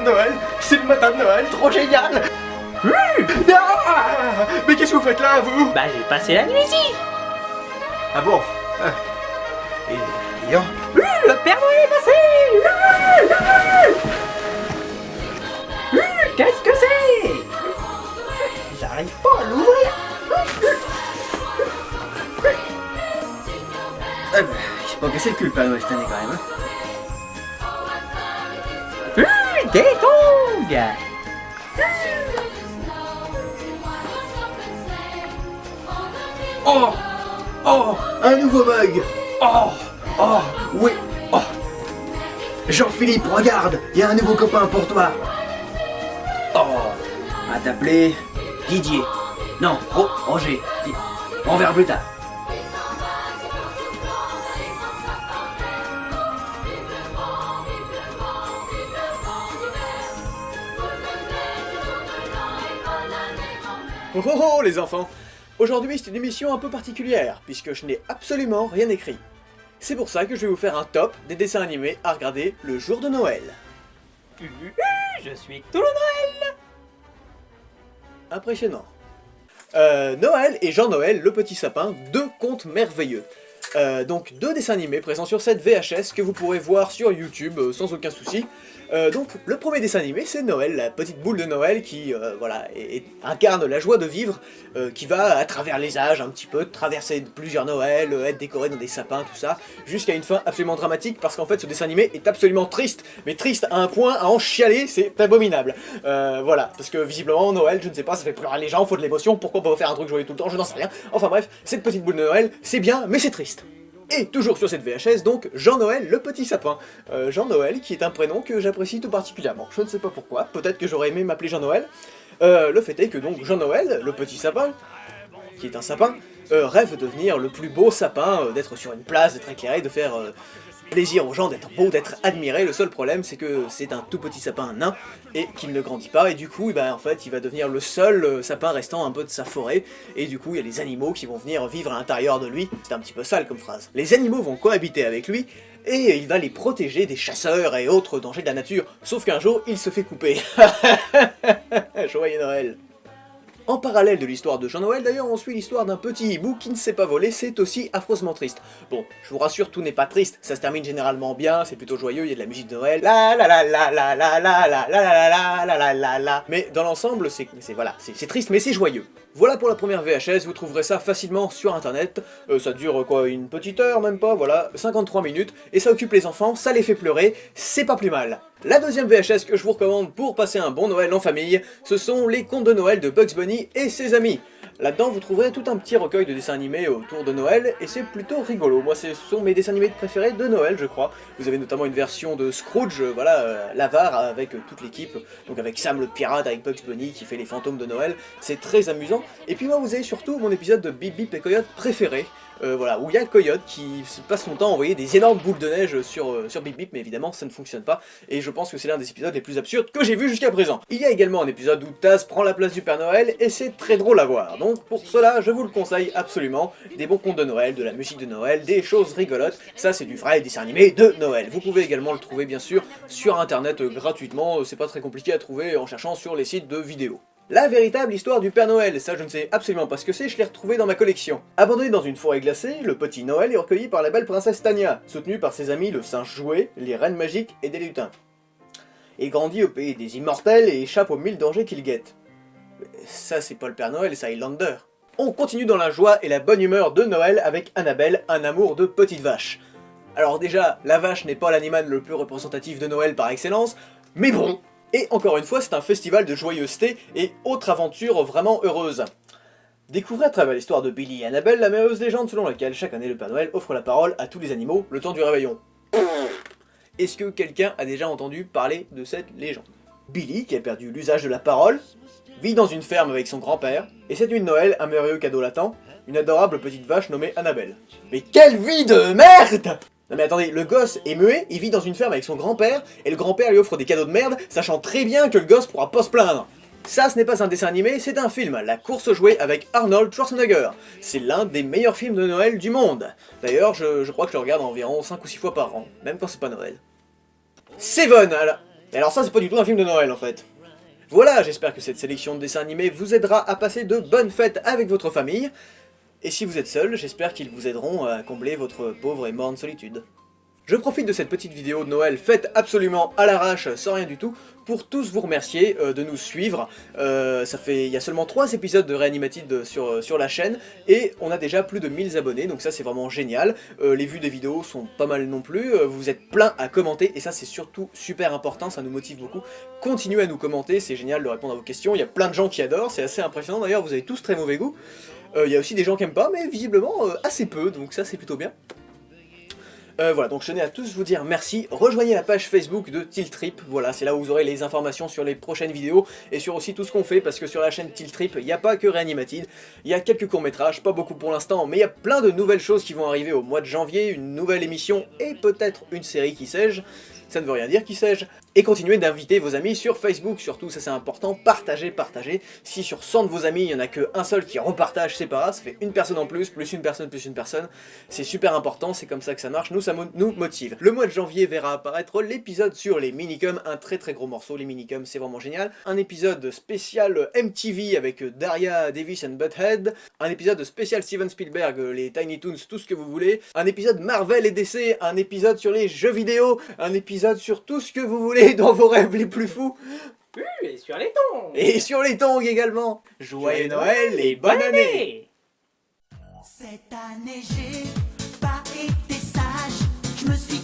de Noël, c'est le matin de Noël, trop génial. Ah, mais qu'est-ce que vous faites là, vous? Bah j'ai passé la nuit ici. Ah bon? Et non. Le Père Noël est passé. Qu'est-ce que c'est? J'arrive pas à l'ouvrir. Ah bah, j'ai pas cassé le cul le Père Noël cette année quand même. Des tongs. Oh! Oh! Un nouveau mug! Oh! Oh! Oui! Oh! Jean-Philippe, regarde! Il y a un nouveau copain pour toi! Oh! On va t'appeler Didier. Non, Roger. On verra plus tard. Oh oh oh les enfants! Aujourd'hui c'est une émission un peu particulière, puisque je n'ai absolument rien écrit. C'est pour ça que je vais vous faire un top des dessins animés à regarder le jour de Noël. Je suis tout le Noël. Impressionnant. Noël et Jean-Noël, le petit sapin, deux contes merveilleux. Donc deux dessins animés présents sur cette VHS que vous pourrez voir sur YouTube sans aucun souci. Donc le premier dessin animé c'est Noël, la petite boule de Noël qui voilà, incarne la joie de vivre, qui va à travers les âges un petit peu, traverser plusieurs Noëls, être décoré dans des sapins, tout ça, jusqu'à une fin absolument dramatique parce qu'en fait ce dessin animé est absolument triste, mais triste à un point à en chialer, c'est abominable. Voilà, parce que visiblement Noël, je ne sais pas, ça fait pleurer les gens, faut de l'émotion, pourquoi pas faire un truc joyeux tout le temps, je n'en sais rien. Enfin bref, cette petite boule de Noël, c'est bien, mais c'est triste. Et toujours sur cette VHS, donc, Jean-Noël le petit sapin. Jean-Noël, qui est un prénom que j'apprécie tout particulièrement. Je ne sais pas pourquoi, peut-être que j'aurais aimé m'appeler Jean-Noël. Le fait est que donc Jean-Noël, le petit sapin, qui est un sapin, rêve de devenir le plus beau sapin, d'être sur une place, d'être éclairé, de faire plaisir aux gens, d'être beau, d'être admiré. Le seul problème, c'est que c'est un tout petit sapin nain, et qu'il ne grandit pas, et du coup, en fait, il va devenir le seul sapin restant un peu de sa forêt, et du coup, il y a les animaux qui vont venir vivre à l'intérieur de lui. C'est un petit peu sale comme phrase. Les animaux vont cohabiter avec lui, et il va les protéger des chasseurs et autres dangers de la nature, sauf qu'un jour, il se fait couper. Joyeux Noël. En parallèle de l'histoire de Jean-Noël, d'ailleurs, on suit l'histoire d'un petit hibou qui ne sait pas voler, c'est aussi affreusement triste. Bon, je vous rassure, tout n'est pas triste, ça se termine généralement bien, c'est plutôt joyeux, il y a de la musique de Noël, la la la la la la la la la la la la la la la. Mais dans l'ensemble, c'est triste, mais c'est joyeux. Voilà pour la première VHS, vous trouverez ça facilement sur internet, ça dure quoi, une petite heure, même pas, voilà, 53 minutes, et ça occupe les enfants, ça les fait pleurer, c'est pas plus mal. La deuxième VHS que je vous recommande pour passer un bon Noël en famille, ce sont les contes de Noël de Bugs Bunny et ses amis. Là-dedans, vous trouverez tout un petit recueil de dessins animés autour de Noël, et c'est plutôt rigolo. Moi, ce sont mes dessins animés préférés de Noël, je crois. Vous avez notamment une version de Scrooge, voilà, l'avare, avec toute l'équipe, donc avec Sam le pirate, avec Bugs Bunny qui fait les fantômes de Noël. C'est très amusant. Et puis moi, vous avez surtout mon épisode de Bip Bip et Coyote préféré, voilà, où il y a le coyote qui passe son temps à envoyer des énormes boules de neige sur Bip Bip, mais évidemment ça ne fonctionne pas, et je pense que c'est l'un des épisodes les plus absurdes que j'ai vu jusqu'à présent. Il y a également un épisode où Taz prend la place du Père Noël, et c'est très drôle à voir, donc pour cela je vous le conseille absolument, des bons contes de Noël, de la musique de Noël, des choses rigolotes, ça c'est du vrai dessin animé de Noël. Vous pouvez également le trouver bien sûr sur internet gratuitement, c'est pas très compliqué à trouver en cherchant sur les sites de vidéos. La véritable histoire du Père Noël, ça je ne sais absolument pas ce que c'est, je l'ai retrouvé dans ma collection. Abandonné dans une forêt glacée, le petit Noël est recueilli par la belle princesse Tania, soutenue par ses amis le singe jouet, les reines magiques et des lutins. Il grandit au pays des immortels et échappe aux 1000 dangers qu'il guette. Ça c'est pas le Père Noël, c'est Highlander. On continue dans la joie et la bonne humeur de Noël avec Annabelle, un amour de petite vache. Alors déjà, la vache n'est pas l'animal le plus représentatif de Noël par excellence, mais bon. Et encore une fois, c'est un festival de joyeuseté et autres aventures vraiment heureuses. Découvrez à travers l'histoire de Billy et Annabelle la merveilleuse légende selon laquelle chaque année le Père Noël offre la parole à tous les animaux le temps du réveillon. Est-ce que quelqu'un a déjà entendu parler de cette légende? Billy, qui a perdu l'usage de la parole, vit dans une ferme avec son grand-père, et cette nuit de Noël, un merveilleux cadeau l'attend, une adorable petite vache nommée Annabelle. Mais quelle vie de merde! Non mais attendez, le gosse est muet, il vit dans une ferme avec son grand-père, et le grand-père lui offre des cadeaux de merde, sachant très bien que le gosse pourra pas se plaindre. Ça, ce n'est pas un dessin animé, c'est un film, La course aux jouets avec Arnold Schwarzenegger. C'est l'un des meilleurs films de Noël du monde. D'ailleurs, je crois que je le regarde environ 5 ou 6 fois par an, même quand c'est pas Noël. Seven, alors... Et alors ça, c'est pas du tout un film de Noël en fait. Voilà, j'espère que cette sélection de dessins animés vous aidera à passer de bonnes fêtes avec votre famille. Et si vous êtes seul, j'espère qu'ils vous aideront à combler votre pauvre et morne solitude. Je profite de cette petite vidéo de Noël faite absolument à l'arrache, sans rien du tout, pour tous vous remercier de nous suivre. Il y a seulement 3 épisodes de Reanimated sur la chaîne, et on a déjà plus de 1000 abonnés, donc ça c'est vraiment génial. Les vues des vidéos sont pas mal non plus, vous êtes plein à commenter, et ça c'est surtout super important, ça nous motive beaucoup. Continuez à nous commenter, c'est génial de répondre à vos questions, il y a plein de gens qui adorent, c'est assez impressionnant d'ailleurs, vous avez tous très mauvais goût. Il y a aussi des gens qui aiment pas, mais visiblement assez peu, donc ça c'est plutôt bien. Voilà, donc je tenais à tous vous dire merci, rejoignez la page Facebook de Tilt Trip, voilà, c'est là où vous aurez les informations sur les prochaines vidéos, et sur aussi tout ce qu'on fait, parce que sur la chaîne Tilt Trip, il n'y a pas que Reanimated, il y a quelques courts-métrages, pas beaucoup pour l'instant, mais il y a plein de nouvelles choses qui vont arriver au mois de janvier, une nouvelle émission, et peut-être une série, qui sais-je, ça ne veut rien dire, qui sais-je. Et continuez d'inviter vos amis sur Facebook, surtout, ça c'est important, partagez. Si sur 100 de vos amis, il n'y en a qu'un seul qui repartage, c'est pas grave, ça fait une personne en plus une personne, c'est super important, c'est comme ça que ça marche, nous ça nous motive. Le mois de janvier verra apparaître l'épisode sur les minicums, un très gros morceau, les minicums c'est vraiment génial, un épisode spécial MTV avec Daria, Davis and Butthead, un épisode spécial Steven Spielberg, les Tiny Toons, tout ce que vous voulez, un épisode Marvel et DC, un épisode sur les jeux vidéo, un épisode sur tout ce que vous voulez dans vos rêves les plus fous. Et sur les tongs. Et sur les tongs également. Joyeux Noël et bonne année. Cette année j'ai pas été sage, je me suis